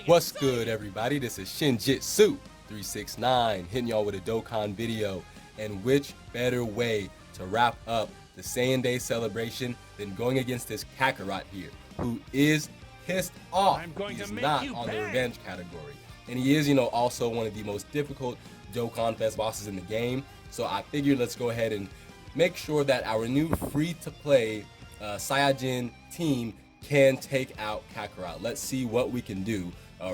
What's good, everybody? This is Shinjitsu369 hitting y'all with a Dokkan video. And which better way to wrap up the Saiyan Day celebration than going against this Kakarot here, who is pissed off. He's not on the revenge category. And he is, also one of the most difficult Dokkan Fest bosses in the game. So I figured let's go ahead and make sure that our new free-to-play Saiyajin team can take out Kakarot. Let's see what we can do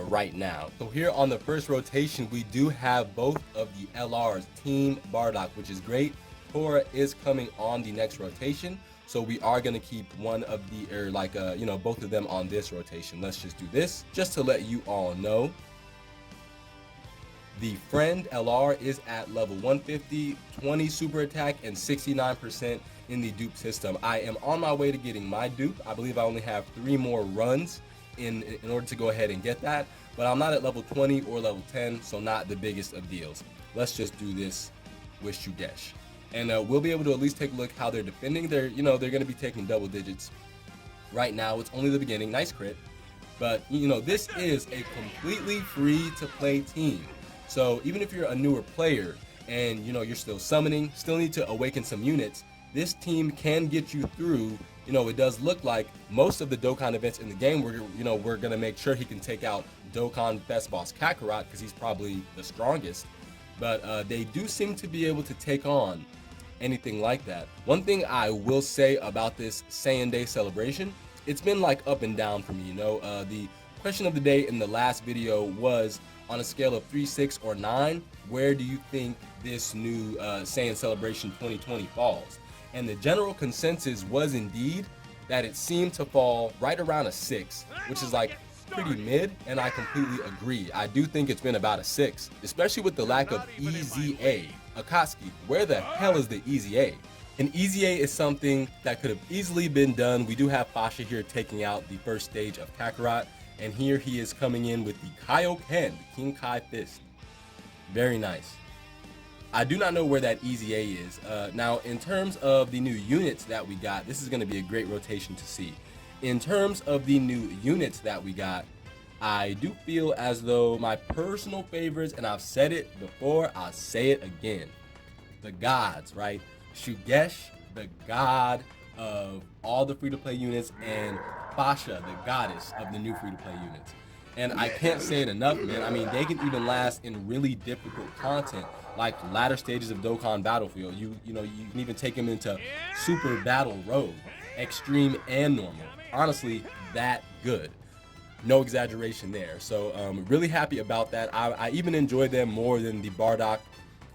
right now. So here on the first rotation, we do have both of the LRs, Team Bardock, which is great. Tora is coming on the next rotation, so we are going to keep one of the, both of them on this rotation. Let's just do this, just to let you all know. The friend LR is at level 150, 20 super attack, and 69% in the dupe system. I am on my way to getting my dupe. I believe I only have 3 more runs in order to go ahead and get that, but I'm not at level 20 or level 10, so not the biggest of deals. Let's just do this with Shugesh. And we'll be able to at least take a look how they're defending. They're going to be taking double digits. Right now, it's only the beginning. Nice crit. But, this is a completely free-to-play team. So even if you're a newer player and, you're still summoning, still need to awaken some units, this team can get you through. It does look like most of the Dokkan events in the game, we're going to make sure he can take out Dokkan Fest boss Kakarot because he's probably the strongest. But they do seem to be able to take on anything like that. One thing I will say about this Saiyan Day celebration, it's been like up and down for me. The question of the day in the last video was, on a scale of 3, 6, or 9, where do you think this new Saiyan Celebration 2020 falls? And the general consensus was indeed that it seemed to fall right around a 6, which is like pretty mid, and I completely agree. I do think it's been about a 6, especially with the lack of EZA. Akatsuki, where the hell is the EZA? An EZA is something that could have easily been done. We do have Fasha here taking out the first stage of Kakarot, and here he is coming in with the Kaioken, the King Kai Fist. Very nice. I do not know where that EZA is. Now, in terms of the new units that we got, this is going to be a great rotation to see. In terms of the new units that we got, I do feel as though my personal favorites, and I've said it before, I'll say it again. The gods, right? Shugesh, the god of all the free-to-play units, and Fasha, the goddess of the new free-to-play units. And I can't say it enough, man. I mean, they can even last in really difficult content, like latter stages of Dokkan Battlefield. You can even take them into Super Battle Road, Extreme and Normal. Honestly, that good. No exaggeration there. So really happy about that. I even enjoy them more than the Bardock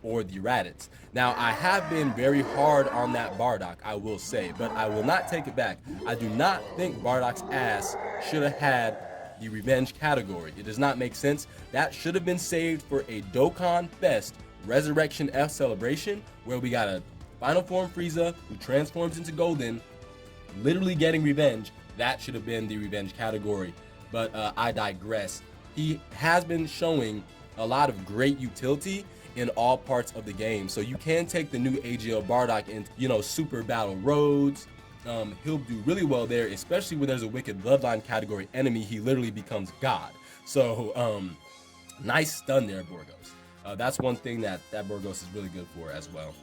or the Raditz. Now, I have been very hard on that Bardock, I will say, but I will not take it back. I do not think Bardock's ass should have had the revenge category. It does not make sense. That should have been saved for a Dokkan Fest Resurrection F celebration, where we got a final form Frieza who transforms into Golden, literally getting revenge. That should have been the revenge category, but I digress. He has been showing a lot of great utility in all parts of the game, so you can take the new AGL Bardock into Super Battle Roads. He'll do really well there, especially when there's a Wicked Bloodline category enemy. He literally becomes God. So nice stun there, Borgos. That's one thing that Borgos is really good for as well.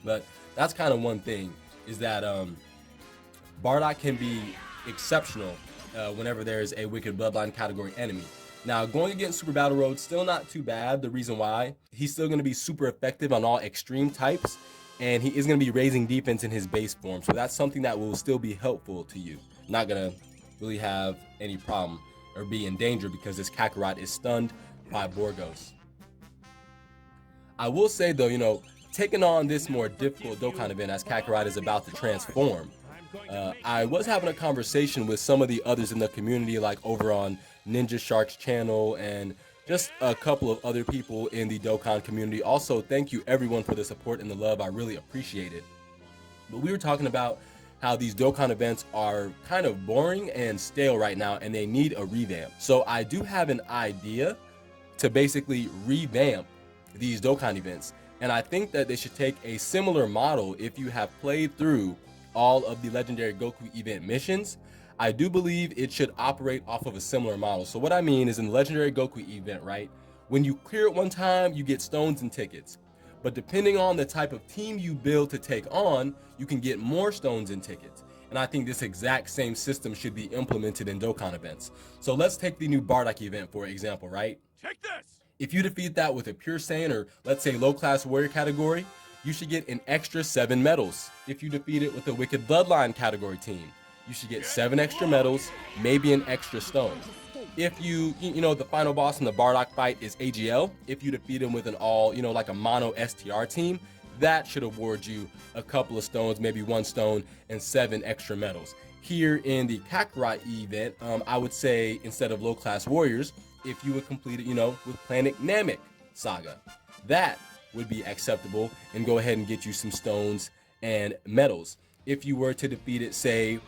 But that's kind of one thing, is that Bardock can be exceptional whenever there's a Wicked Bloodline category enemy. Now, going against Super Battle Road, still not too bad. The reason why, he's still going to be super effective on all extreme types, and he is going to be raising defense in his base form. So that's something that will still be helpful to you. Not going to really have any problem or be in danger because this Kakarot is stunned by Borgos. I will say, though, taking on this more difficult Dokkan event as Kakarot is about to transform, I was having a conversation with some of the others in the community, like over on Ninja Shark's channel and just a couple of other people in the Dokkan community. Also, thank you everyone for the support and the love. I really appreciate it. But we were talking about how these Dokkan events are kind of boring and stale right now, and they need a revamp. So I do have an idea to basically revamp these Dokkan events. And I think that they should take a similar model if you have played through all of the Legendary Goku event missions. I do believe it should operate off of a similar model. So what I mean is in the Legendary Goku event, right? When you clear it one time, you get stones and tickets. But depending on the type of team you build to take on, you can get more stones and tickets. And I think this exact same system should be implemented in Dokkan events. So let's take the new Bardock event for example, right? Take this! If you defeat that with a pure Saiyan or let's say low class warrior category, you should get an extra 7 medals. If you defeat it with a wicked bloodline category team, you should get 7 extra medals, maybe an extra stone. If you know, the final boss in the Bardock fight is AGL, if you defeat him with an all, like a mono STR team, that should award you a couple of stones, maybe 1 stone and 7 extra medals. Here in the Kakarot event, I would say instead of low class warriors, if you would complete it, with Planet Namek Saga, that would be acceptable and go ahead and get you some stones and medals. If you were to defeat it, say,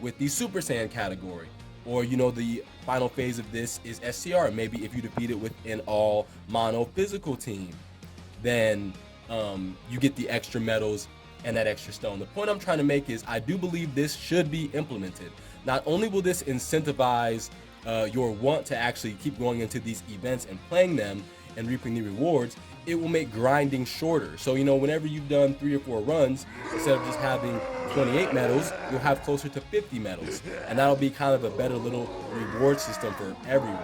with the Super Saiyan category, or the final phase of this is SCR, maybe if you defeat it with an all mono physical team, then you get the extra medals and that extra stone. The point I'm trying to make is I do believe this should be implemented. Not only will this incentivize your want to actually keep going into these events and playing them and reaping the rewards, it will make grinding shorter. So whenever you've done 3 or 4 runs, instead of just having 28 medals, you'll have closer to 50 medals, and that'll be kind of a better little reward system for everyone.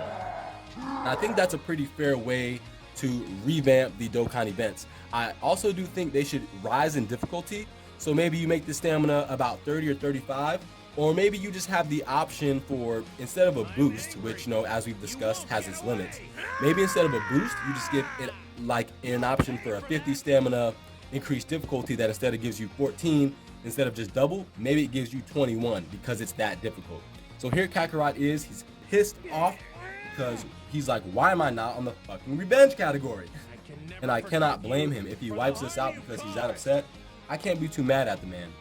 And I think that's a pretty fair way to revamp the Dokkan events. I also do think they should rise in difficulty, so maybe you make the stamina about 30 or 35, or maybe you just have the option for, instead of a boost, which as we've discussed has its limits, maybe instead of a boost you just give it like an option for a 50 stamina increased difficulty, that instead of gives you 14, instead of just double, maybe it gives you 21 because it's that difficult. So here Kakarot he's pissed off because he's like, why am I not on the fucking revenge category? And I cannot blame him. If he wipes us out because he's that upset, I can't be too mad at the man.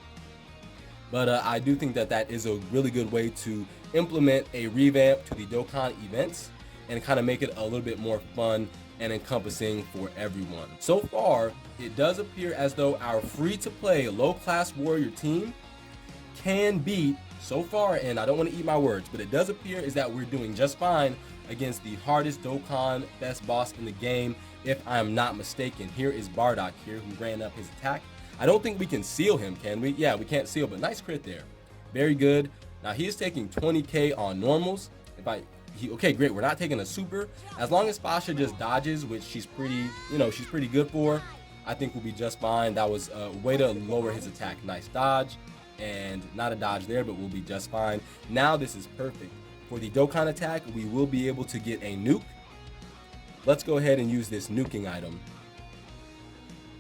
But I do think that is a really good way to implement a revamp to the Dokkan events and kind of make it a little bit more fun and encompassing for everyone. So far, it does appear as though our free-to-play low-class warrior team can beat, so far, and I don't want to eat my words, but it does appear is that we're doing just fine against the hardest Dokkan best boss in the game, if I am not mistaken. Here is Bardock here, who ran up his attack. I don't think we can seal him, can we? Yeah, we can't seal, but nice crit there. Very good. Now he is taking 20k on normals. Okay, great. We're not taking a super. As long as Fasha just dodges, which she's pretty good for, I think we'll be just fine. That was a way to lower his attack. Nice dodge, and not a dodge there, but we'll be just fine. Now this is perfect. For the Dokkan attack, we will be able to get a nuke. Let's go ahead and use this nuking item.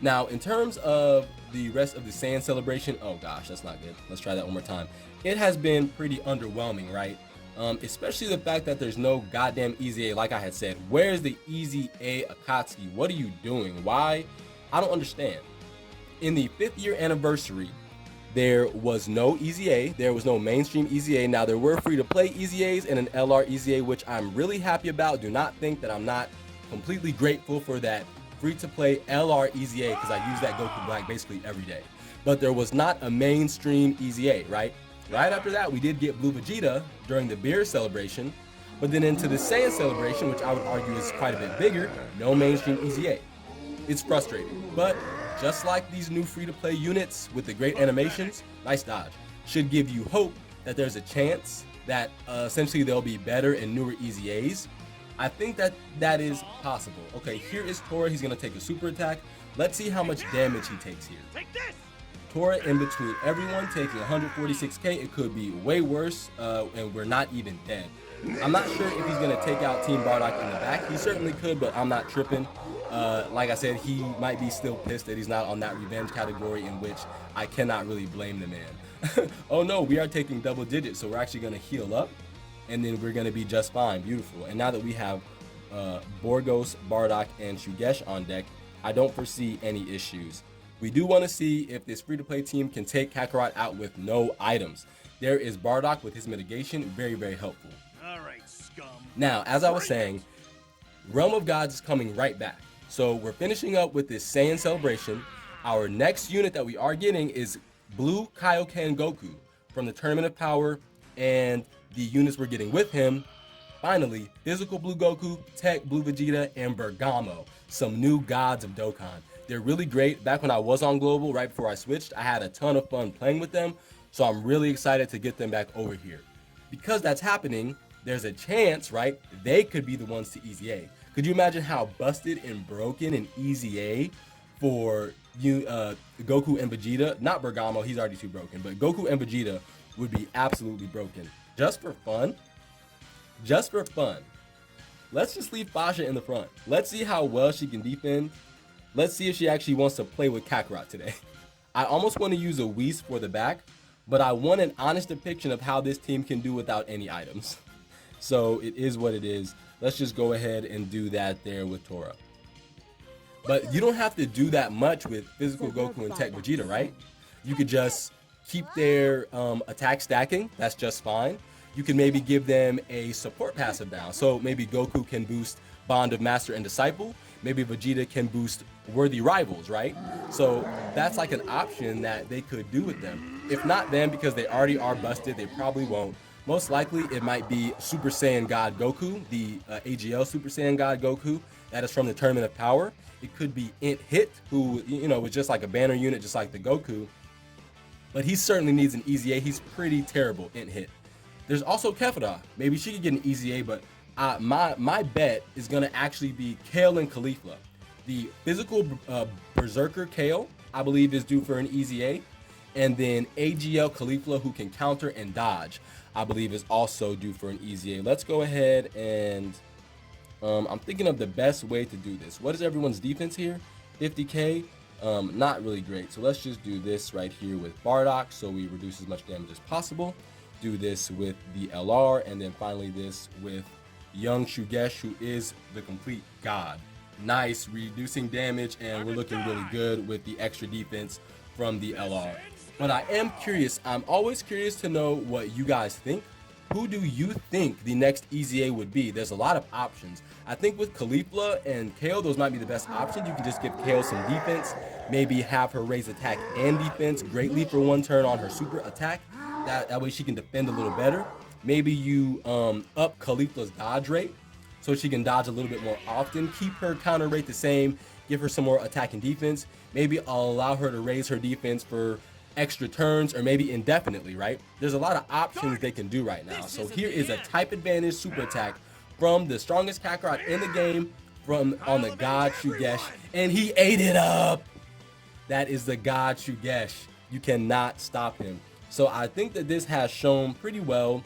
Now, in terms of the rest of the Saiyan celebration, oh gosh, that's not good. Let's try that one more time. It has been pretty underwhelming, right? Especially the fact that there's no goddamn Easy A, like I had said. Where's the Easy A Akatsuki? What are you doing? Why? I don't understand. In the 5th year anniversary, there was no Easy A. There was no mainstream Easy A. Now, there were free-to-play Easy A's and an LR Easy A, which I'm really happy about. Do not think that I'm not completely grateful for that free-to-play LR Easy A, because I use that Goku Black basically every day. But there was not a mainstream Easy A, right? Right after that, we did get Blue Vegeta during the beer celebration, but then into the Saiyan celebration, which I would argue is quite a bit bigger, no mainstream Easy A. It's frustrating, but just like these new free-to-play units with the great animations, nice dodge, should give you hope that there's a chance that essentially there'll be better and newer Easy A's. I think that is possible. Okay, here is Tora. He's going to take a super attack. Let's see how much damage he takes here. Take this! Tora in between everyone taking 146k. It could be way worse, and we're not even dead. I'm not sure if he's going to take out Team Bardock in the back. He certainly could, but I'm not tripping. Like I said, he might be still pissed that he's not on that revenge category, in which I cannot really blame the man. Oh no, we are taking double digits, so we're actually going to heal up, and then we're going to be just fine. Beautiful. And now that we have Borgos, Bardock, and Shugesh on deck, I don't foresee any issues. We do want to see if this free-to-play team can take Kakarot out with no items. There is Bardock with his mitigation, very, very helpful. All right, scum. Now, as I was saying, Realm of Gods is coming right back. So we're finishing up with this Saiyan celebration. Our next unit that we are getting is Blue Kaioken Goku from the Tournament of Power and the units we're getting with him. Finally, Physical Blue Goku, Tech Blue Vegeta, and Bergamo, some new gods of Dokkan. They're really great. Back when I was on Global, right before I switched, I had a ton of fun playing with them, so I'm really excited to get them back over here. Because that's happening, there's a chance, right, they could be the ones to Easy A. Could you imagine how busted and broken an Easy A for Goku and Vegeta? Not Bergamo, he's already too broken, but Goku and Vegeta would be absolutely broken. Just for fun, let's just leave Fasha in the front. Let's see how well she can defend. Let's see if she actually wants to play with Kakarot today. I almost want to use a Whis for the back, but I want an honest depiction of how this team can do without any items. So it is what it is. Let's just go ahead and do that there with Tora. But you don't have to do that much with Physical Goku and Tech Vegeta, right? You could just keep their attack stacking. That's just fine. You can maybe give them a support passive down. So maybe Goku can boost Bond of Master and Disciple. Maybe Vegeta can boost Worthy Rivals, right? So that's like an option that they could do with them. If not them, because they already are busted, they probably won't. Most likely it might be Super Saiyan God Goku, the AGL Super Saiyan God Goku. That is from the Tournament of Power. It could be Int Hit, who, was just like a banner unit, just like the Goku. But he certainly needs an Easy A. He's pretty terrible, Int Hit. There's also Kefira. Maybe she could get an Easy A, but my bet is going to actually be Kale and Caulifla. The Physical Berserker Kale, I believe, is due for an Easy A. And then AGL Caulifla, who can counter and dodge, I believe is also due for an Easy A. Let's go ahead and I'm thinking of the best way to do this. What is everyone's defense here? 50k. Not really great. So let's just do this right here with Bardock so we reduce as much damage as possible. Do this with the LR, and then finally this with Young Shugesh, who is the complete god. Nice, reducing damage, and we're looking really good with the extra defense from the LR. But I am curious, I'm always curious to know what you guys think. Who do you think the next Easy A would be? There's a lot of options. I think with Caulifla and Kale, those might be the best options. You can just give Kale some defense, maybe have her raise attack and defense greatly for one turn on her super attack. That way she can defend a little better. Maybe you up Caulifla's dodge rate so she can dodge a little bit more often. Keep her counter rate the same. Give her some more attack and defense. Maybe I'll allow her to raise her defense for extra turns or maybe indefinitely, right? There's a lot of options they can do right now. So here is a type advantage super attack from the strongest Kakarot in the game on the God Shugesh, and he ate it up. That is the God Shugesh. You cannot stop him. So I think that this has shown pretty well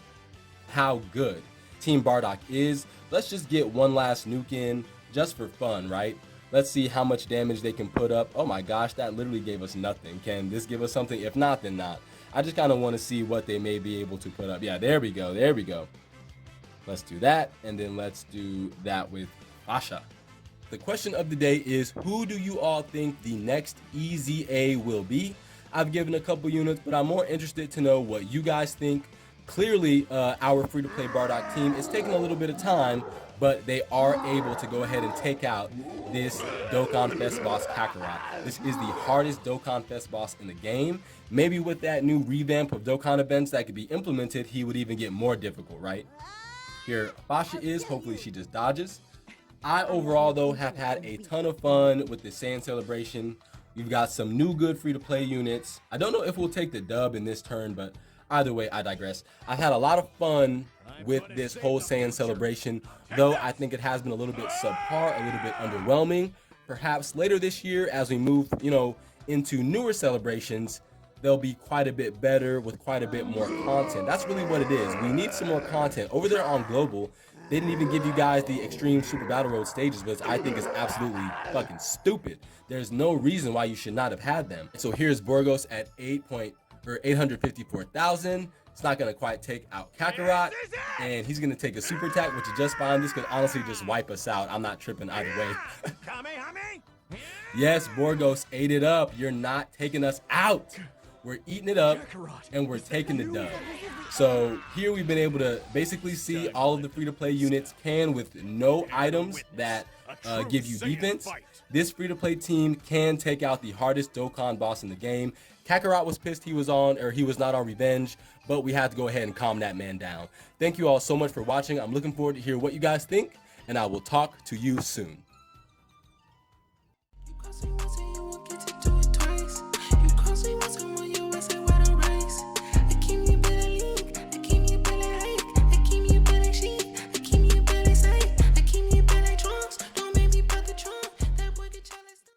how good Team Bardock is. Let's just get one last nuke in just for fun, right? Let's see how much damage they can put up. Oh my gosh, that literally gave us nothing. Can this give us something? If not, then not. I just kind of want to see what they may be able to put up. Yeah, there we go. There we go. Let's do that. And then let's do that with Fasha. The question of the day is, who do you all think the next Easy A will be? I've given a couple units, but I'm more interested to know what you guys think. Clearly, our free-to-play Bardock team is taking a little bit of time, but they are able to go ahead and take out this Dokkan Fest boss Kakarot. This is the hardest Dokkan Fest boss in the game. Maybe with that new revamp of Dokkan events that could be implemented, he would even get more difficult, right? Here, Fasha is. Hopefully she just dodges. I overall, though, have had a ton of fun with the Saiyan celebration. We've got some new good free-to-play units. I don't know if we'll take the dub in this turn, but either way, I digress. I've had a lot of fun with this whole Saiyan celebration, though I think it has been a little bit subpar, a little bit underwhelming. Perhaps later this year, as we move, into newer celebrations, they'll be quite a bit better with quite a bit more content. That's really what it is. We need some more content. Over there on Global, they didn't even give you guys the Extreme Super Battle Road stages, which I think is absolutely fucking stupid. There's no reason why you should not have had them. So here's Burgos at 854,000. It's not gonna quite take out Kakarot, and he's gonna take a super attack, which is just fine. This could honestly just wipe us out. I'm not tripping either way. Yes, Burgos ate it up. You're not taking us out. We're eating it up, and we're taking the dub. So here we've been able to basically see all of the free-to-play units can with no items that give you defense. This free-to-play team can take out the hardest Dokkan boss in the game. Kakarot was pissed he was not on Revenge, but we have to go ahead and calm that man down. Thank you all so much for watching. I'm looking forward to hear what you guys think, and I will talk to you soon.